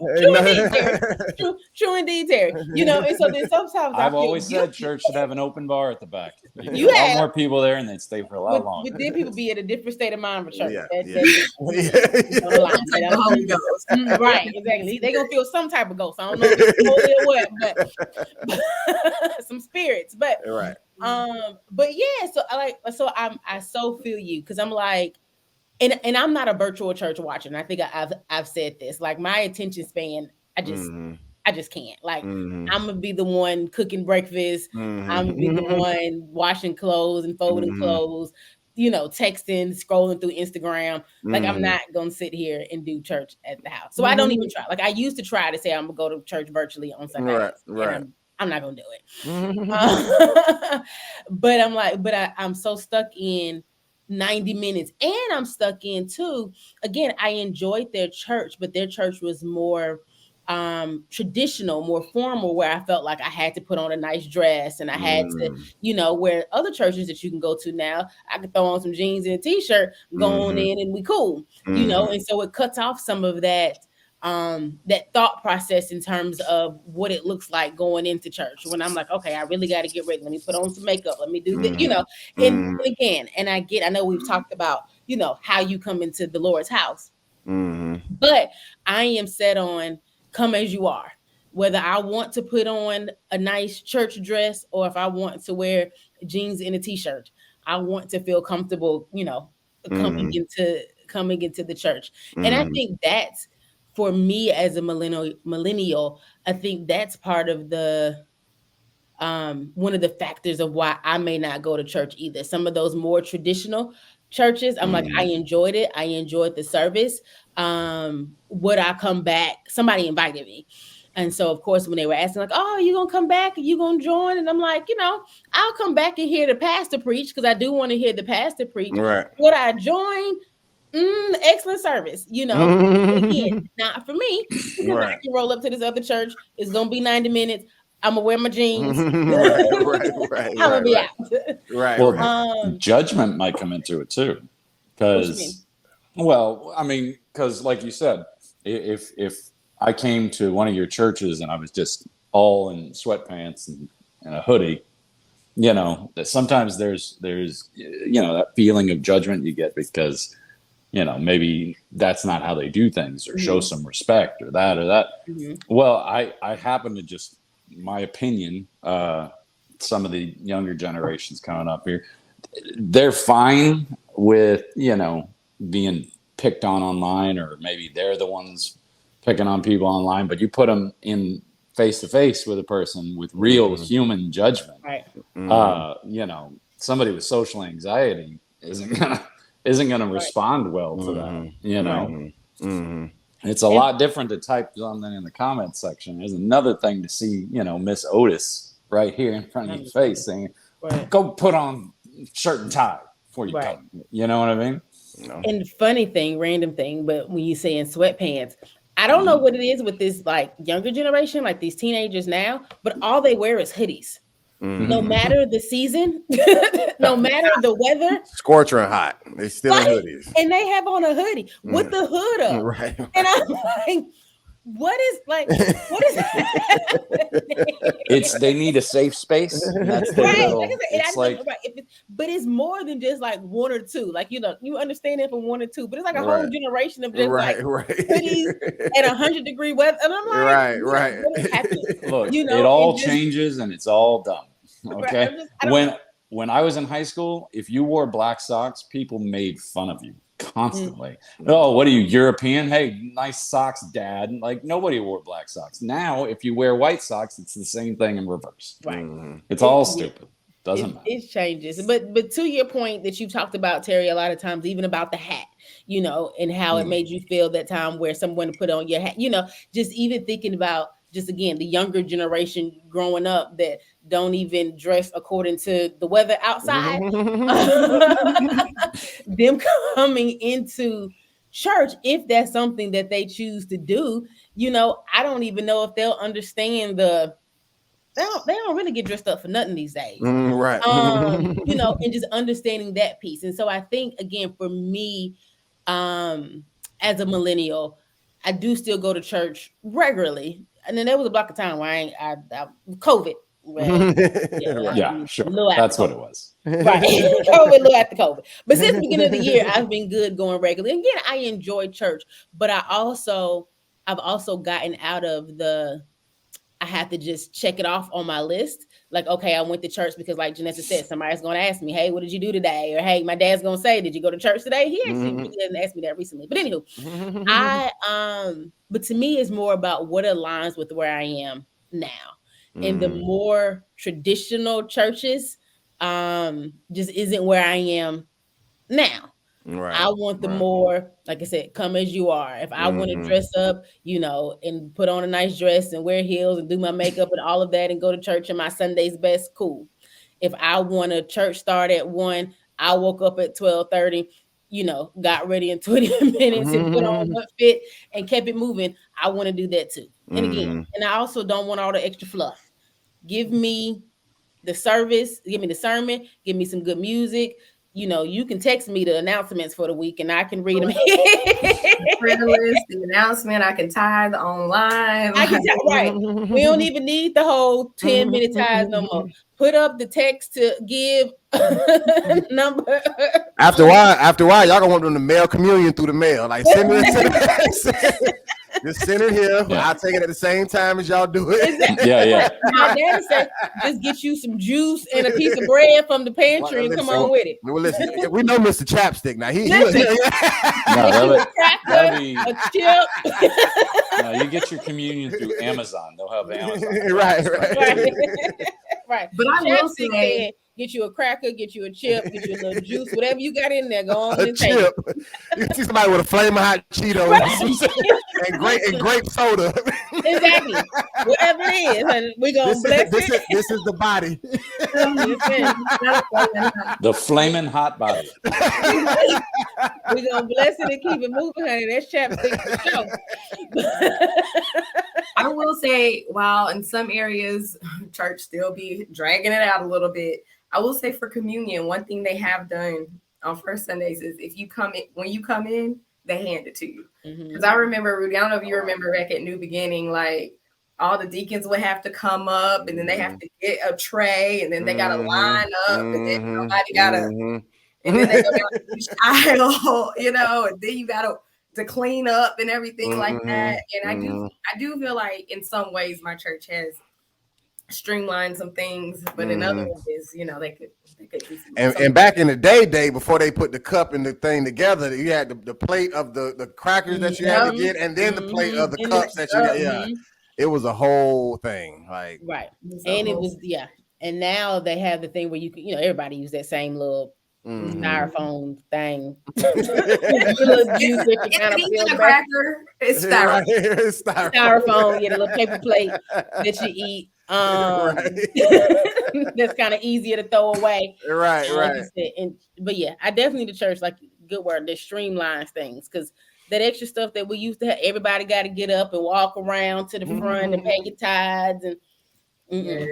True indeed, Terry. And so then sometimes I've always said church should have an open bar at the back. You have a have lot more people there, and they'd stay for a lot longer. But then people be at a different state of mind for church. Right, exactly. They gonna feel some type of ghost. I don't know what, but some spirits. But but yeah. So I so feel you, because I'm like, and I'm not a virtual church watcher. And I think I've said this. Like, my attention span, I just can't. Like, I'm gonna be the one cooking breakfast. I'm gonna be the one washing clothes and folding clothes. Texting, scrolling through Instagram. Like, I'm not gonna sit here and do church at the house. So I don't even try. Like, I used to try to say I'm gonna go to church virtually on Sundays. Right. I'm not gonna do it. But I'm like, I'm so stuck in 90 minutes, and I'm stuck in too. Again, I enjoyed their church, but their church was more traditional, more formal, where I felt like I had to put on a nice dress and I had to, where other churches that you can go to now, I could throw on some jeans and a t-shirt, go on in and we cool, and so it cuts off some of that that thought process in terms of what it looks like going into church. When I'm like, okay, I really got to get ready. Let me put on some makeup. Let me do that, and again, and I know we've talked about, how you come into the Lord's house, but I am set on come as you are, whether I want to put on a nice church dress or if I want to wear jeans and a t-shirt. I want to feel comfortable, coming into the church. And I think that's, for me as a millennial, I think that's part of the one of the factors of why I may not go to church either. Some of those more traditional churches, I'm like, I enjoyed it. I enjoyed the service. Would I come back? Somebody invited me. And so, of course, when they were asking, like, oh, you going to come back? Are you going to join? And I'm like, I'll come back and hear the pastor preach, because I do want to hear the pastor preach. Right. Would I join? Excellent service, Again, not for me, because I can roll up to this other church. It's gonna be 90 minutes. I'm gonna wear my jeans. I'm gonna be out. Well, judgment might come into it too, because, because like you said, if I came to one of your churches and I was just all in sweatpants and a hoodie, that sometimes there's that feeling of judgment you get because, maybe that's not how they do things, or show some respect or that. Well, I happen to just, my opinion, some of the younger generations coming up here, they're fine with, being picked on online, or maybe they're the ones picking on people online, but you put them in face to face with a person with real human judgment. somebody with social anxiety isn't gonna respond well to that. You know, it's a lot different to type something in the comments section. There's another thing to see, you know, Miss Otis right here in front of your face saying, "Go put on shirt and tie before you come." You know what I mean? No. And the funny thing, random thing, but when you say in sweatpants, I don't know what it is with this like younger generation, like these teenagers now, but all they wear is hoodies. No matter the season, no matter the weather, Scorching hot. They still in hoodies. And they have on a hoodie with the hood up. Right. And I'm like, what is It's they need a safe space. And that's their little, but it's more than just like one or two. Like, you know, you understand it from one or two, but it's like a whole generation of just hoodies at 100-degree weather. And I'm like, what is happening? Look, you know, it all changes and it's all dumb. Okay. Right, when I was in high school, if you wore black socks, people made fun of you constantly. Oh, what are you, European? Hey, nice socks, Dad. Like, nobody wore black socks. Now, if you wear white socks, it's the same thing in reverse. Right. It's all stupid. Doesn't matter. It changes. But to your point that you talked about, Terry, a lot of times, even about the hat, you know, and how it made you feel that time where someone put on your hat, you know, just even thinking about just again the younger generation growing up that don't even dress according to the weather outside. Them coming into church, if that's something that they choose to do, you know, I don't even know if they'll understand they don't really get dressed up for nothing these days. Right. You know, and just understanding that piece. And so I think again, for me, as a millennial, I do still go to church regularly. And then there was a block of time where I COVID. Sure. That's what it was. Right. COVID, little after COVID. But since the beginning of the year, I've been good going regularly. And again, I enjoy church, but I've also gotten out of I have to just check it off on my list. Like, okay, I went to church because, like Janessa said, somebody's going to ask me, hey, what did you do today? Or, hey, my dad's going to say, did you go to church today? He actually really hasn't asked me that recently. But anywho, but to me, it's more about what aligns with where I am now. And the more traditional churches just isn't where I am now. Right. I want the more, like I said, come as you are. If I want to dress up, you know, and put on a nice dress and wear heels and do my makeup and all of that and go to church in my Sunday's best, cool. If I want a church start at 1, I woke up at 12:30, you know, got ready in 20 minutes and put on what fit and kept it moving. I want to do that too. And again, and I also don't want all the extra fluff. Give me the service, give me the sermon, give me some good music. You know, you can text me the announcements for the week and I can read them. The announcement, I can tithe online. I can right. We don't even need the whole 10-minute tithe no more. Put up the text to give number. After a while, y'all gonna want them to mail communion through the mail. Like send it. Just send it here. Yeah. I'll take it at the same time as y'all do it. Exactly. Yeah. My daddy said, just get you some juice and a piece of bread from the pantry and come on with it. Well, listen, we know Mr. Chapstick now. A chip. No, you get your communion through Amazon. They'll have Amazon. Right. Right. But I will say, get you a cracker, get you a chip, get you a little juice, whatever you got in there. Go on and take it. You see somebody with a flaming hot Cheeto and grape soda. Exactly. Whatever it is, and we're gonna bless it. This is the body. The flaming hot body. We're gonna bless it and keep it moving, honey. That's chapstick for sure. I will say, while in some areas church still be dragging it out a little bit, I will say for communion, one thing they have done on first Sundays is when you come in, they hand it to you. Because I remember, Rudy, I don't know if you remember back at New Beginning, like all the deacons would have to come up and then they have to get a tray and then they got to line up and then somebody got to, and then they go down each aisle, you know, and then you got to clean up and everything like that. And I do feel like in some ways my church has streamlined some things, but in other ways, you know, they could do and back in the day before they put the cup and the thing together, you had the plate of the crackers that you had to get, and then the plate of the cups that you got. Yeah, it was a whole thing. Like right, and it was And now they have the thing where you can, everybody use that same little styrofoam thing. Little juice that you kind of feel a cracker. It's styrofoam. It's styrofoam, the little paper plate that you eat. That's kind of easier to throw away. Right. But yeah, I definitely the church, like good word, that streamlines things, because that extra stuff that we used to have, everybody got to get up and walk around to the front and pay your tithes and Yes.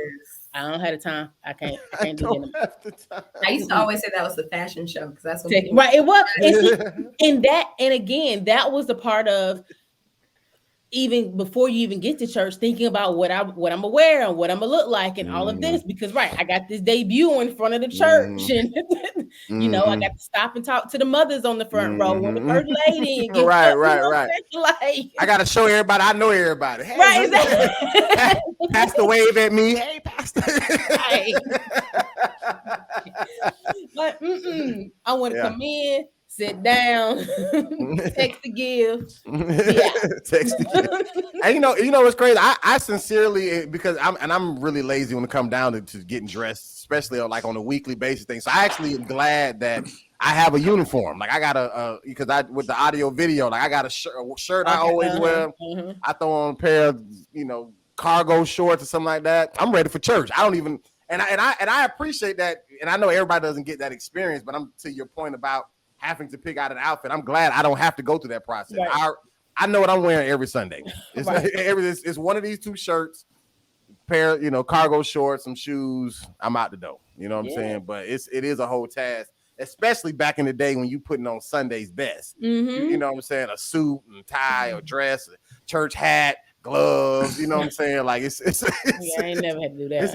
I don't have the time. I can't do that. I used to always say that was the fashion show because that's what right. It was, and again, that was the part of even before you even get to church, thinking about what I'm gonna wear and what I'm gonna look like and all of this, because I got this debut in front of the church, and I got to stop and talk to the mothers on the front row and the first lady. And right. Like, I gotta show everybody I know everybody. Hey, right, exactly. Pastor wave at me. Hey, Pastor. Right. But I want to come in, sit down, text to give. Yeah. Text to give. And you know what's crazy? I sincerely, because I'm really lazy when it comes down to getting dressed, especially like on a weekly basis thing. So I actually am glad that I have a uniform. Like I got because with the audio video, like I got a shirt I always wear. I throw on a pair of cargo shorts or something like that. I'm ready for church. I don't even and I appreciate that, and I know everybody doesn't get that experience, but I'm to your point about having to pick out an outfit. I'm glad I don't have to go through that process. Right. I know what I'm wearing every Sunday. It's right. It's one of these two shirts, pair, cargo shorts, some shoes. I'm out the door. You know what I'm saying? But it is a whole task, especially back in the day when you putting on Sunday's best. You know what I'm saying? A suit and tie or dress, a church hat, gloves. You know what I'm saying? Like it's I ain't never had to do that.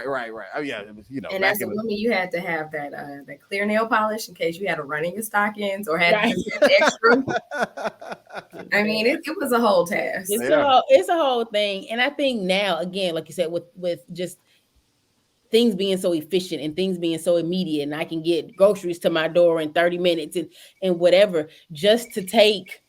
Right. Oh yeah, and as a woman, you had to have that clear nail polish in case you had to run in your stockings or had to have extra. I mean, it was a whole task. It's a whole thing, and I think now, again, like you said, with just things being so efficient and things being so immediate, and I can get groceries to my door in 30 minutes and whatever, just to take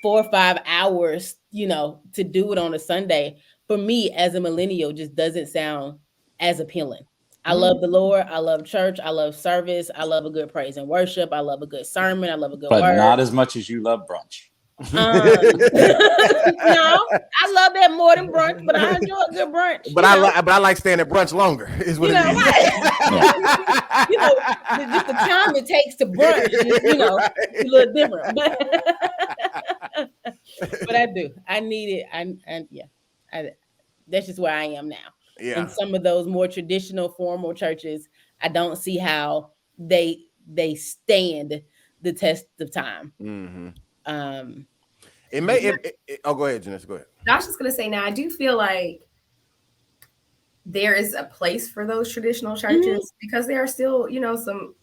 4 or 5 hours, to do it on a Sunday, for me as a millennial, just doesn't sound as appealing. I love the Lord. I love church. I love service. I love a good praise and worship. I love a good sermon. I love a good word. But not as much as you love brunch. No, I love that more than brunch, but I enjoy a good brunch. But I like staying at brunch longer. Is what it is. Just the time it takes to brunch, it's a little different. But I do. I need it. That's just where I am now. Yeah. In some of those more traditional, formal churches, I don't see how they stand the test of time. Go ahead, Janessa. Go ahead. I was just gonna say, now I do feel like there is a place for those traditional churches because there are still, some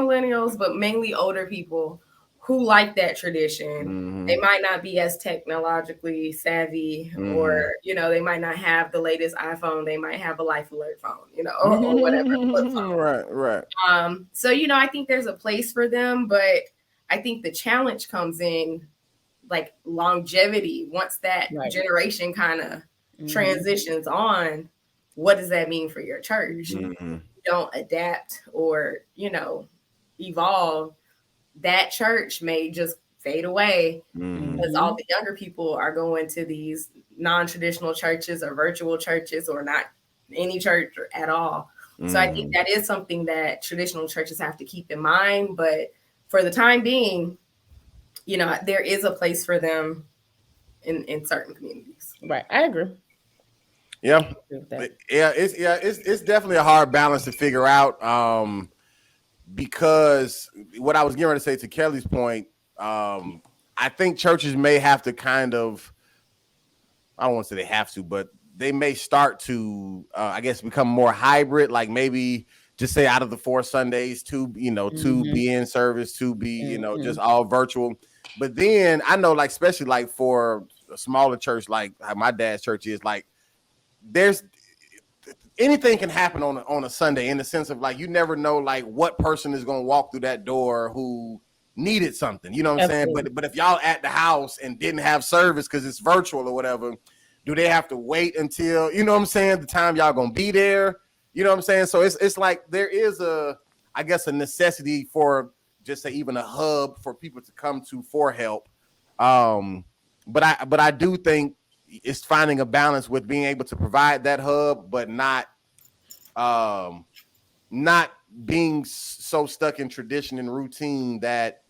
millennials, but mainly older people who like that tradition. They might not be as technologically savvy, or they might not have the latest iPhone. They might have a Life Alert phone, or whatever. Right. So I think there's a place for them, but I think the challenge comes in like longevity. Once that generation kind of transitions on, what does that mean for your church? You don't adapt or evolve, that church may just fade away because all the younger people are going to these non-traditional churches or virtual churches or not any church at all. So I think that is something that traditional churches have to keep in mind. But for the time being, there is a place for them in certain communities. Right. I agree. Yeah. It's definitely a hard balance to figure out. Because what I was getting ready to say to Kellie's point, I think churches may have to kind of, I don't want to say they have to, but they may start to, become more hybrid. Like maybe just say out of the 4 Sundays, 2 be in service, 2 be, just all virtual. But then I know, like, especially like for a smaller church, like how my dad's church is, like there's anything can happen on a Sunday, in the sense of like you never know like what person is going to walk through that door who needed something, you know what I'm saying? But if y'all at the house and didn't have service because it's virtual or whatever, Do they have to wait until, you know what I'm saying, the time y'all gonna be there? You know what I'm saying? So it's like there is I guess a necessity for just say even a hub for people to come to for help. But I do think it's finding a balance with being able to provide that hub, but not being so stuck in tradition and routine that,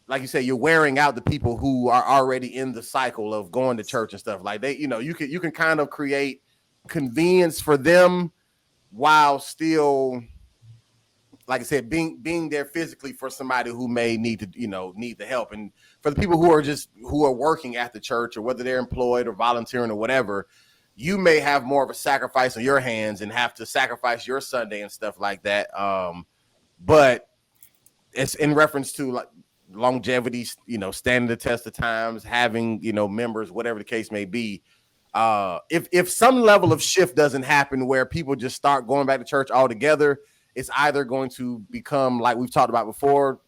like you say, you're wearing out the people who are already in the cycle of going to church and stuff. Like they, you can kind of create convenience for them while still, like I said, being there physically for somebody who may need the help. And for the people who are working at the church, or whether they're employed or volunteering or whatever, you may have more of a sacrifice on your hands and have to sacrifice your Sunday and stuff like that. But it's in reference to like longevity, standing the test of times, having, members, whatever the case may be. If some level of shift doesn't happen where people just start going back to church altogether, it's either going to become, like we've talked about before,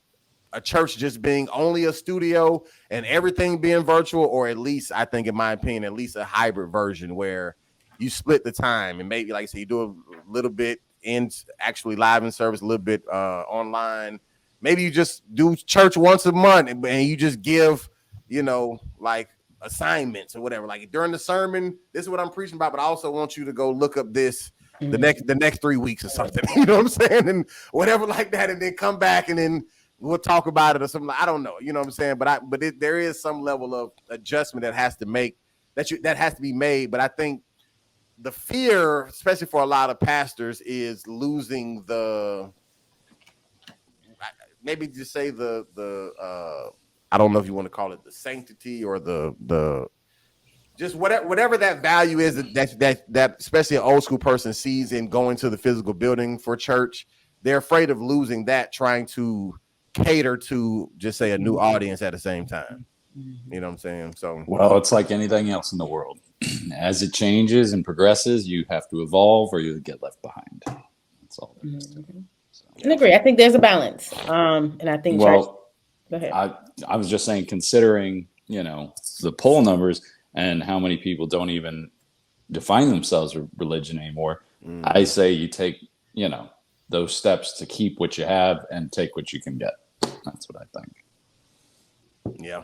a church just being only a studio and everything being virtual, or at least, I think, in my opinion, at least a hybrid version where you split the time and maybe, like I say, you do a little bit in actually live in service, a little bit online. Maybe you just do church once a month and you just give, like assignments or whatever. Like during the sermon, this is what I'm preaching about, but I also want you to go look up this the next 3 weeks or something. You know what I'm saying? And whatever like that, and then come back and then we'll talk about it or something. I don't know. You know what I'm saying? But there is some level of adjustment that has to be made. But I think the fear, especially for a lot of pastors, is losing maybe just say the I don't know if you want to call it the sanctity or the just whatever that value is that especially an old school person sees in going to the physical building for church. They're afraid of losing that, trying to cater to just say a new audience at the same time. You know what I'm saying? So, well, it's like anything else in the world. As it changes and progresses, you have to evolve or you get left behind. That's all there is to it. So, I agree. I think there's a balance. And I think church. Go ahead. I was just saying, considering, the poll numbers and how many people don't even define themselves with religion anymore, I say you take, those steps to keep what you have and take what you can get. That's what I think. Yeah.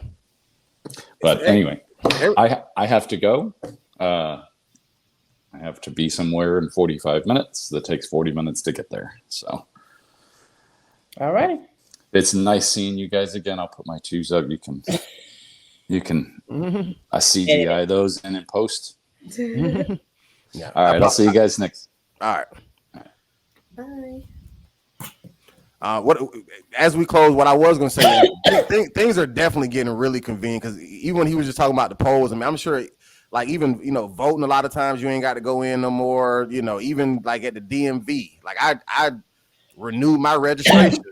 But anyway, I have to go. I have to be somewhere in 45 minutes. That takes 40 minutes to get there. So. All right. It's nice seeing you guys again. I'll put my twos up. You can I CGI those in post. Yeah. All right. I'll see you guys next. All right. Bye. As we close, what I was going to say, things are definitely getting really convenient, because even when he was just talking about the polls, I mean, I'm sure, like, even, voting, a lot of times you ain't got to go in no more, even like at the DMV, like I renewed my registration.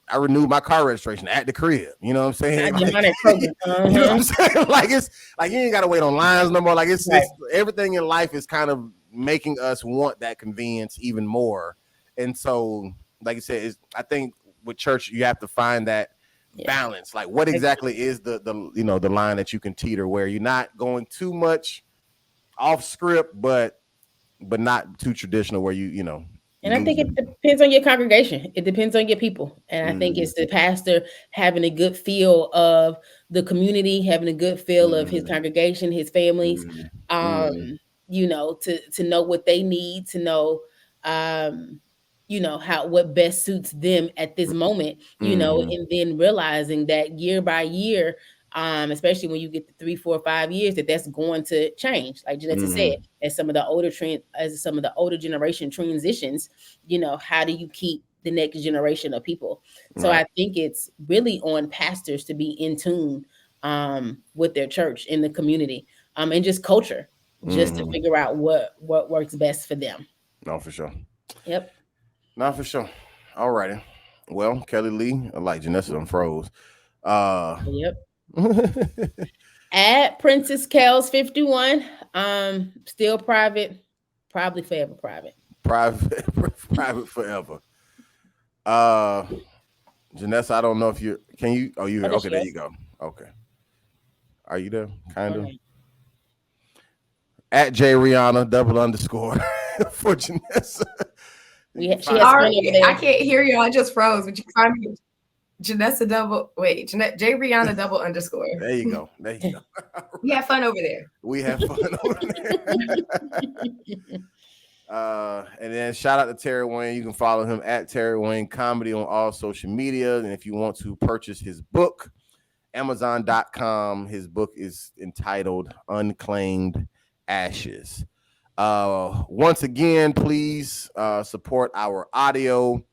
I renewed my car registration at the crib. You know what I'm saying? Like, you know what I'm saying? Like, it's like you ain't got to wait on lines no more. Like it's everything in life is kind of making us want that convenience even more. And so, like I said, I think with church you have to find that balance. Like, what exactly is the the line that you can teeter where you're not going too much off script, but not too traditional where you know. And I think it depends on your congregation. It depends on your people. And I think it's the pastor having a good feel of the community, having a good feel of his congregation, his families, to know what they need, to know, what best suits them at this moment, and then realizing that year by year, especially when you get to 3, 4, 5 years, that's going to change. Like Janessa said, as some of the older generation transitions, how do you keep the next generation of people? So I think it's really on pastors to be in tune with their church in the community, and just culture, just to figure out what works best for them. No, for sure. Yep. No, for sure. All righty. Well, Kellie Lee, like Janessa, I'm froze. Yep. At Princess Kels 51, still private, probably forever private. Private forever. Janessa, I don't know if you here. Okay, there you go. Okay. Are you there? Kind of. at J Rihanna __ for Janessa. She has Sorry, fun over there. I can't hear you. I just froze. But you find me Janessa J Rihanna _. There you go. We have fun over there. We have fun over there. And then shout out to Terry Wayne. You can follow him at Terry Wayne Comedy on all social media. And if you want to purchase his book, Amazon.com. His book is entitled Unclaimed Ashes. Once again, please support our audio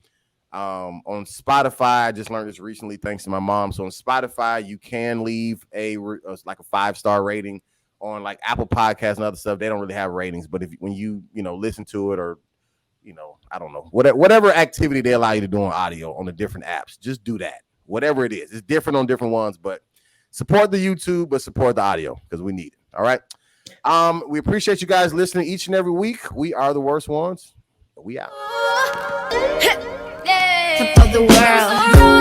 on Spotify. I just learned this recently thanks to my mom. So on Spotify, you can leave a 5-star rating. On like Apple Podcasts and other stuff, they don't really have ratings. But when you listen to it, or I don't know, whatever activity they allow you to do on audio on the different apps, just do that. Whatever it is, it's different on different ones. But support the YouTube, but support the audio because we need it. All right. We appreciate you guys listening each and every week. We are the worst ones. We out. Top of the world.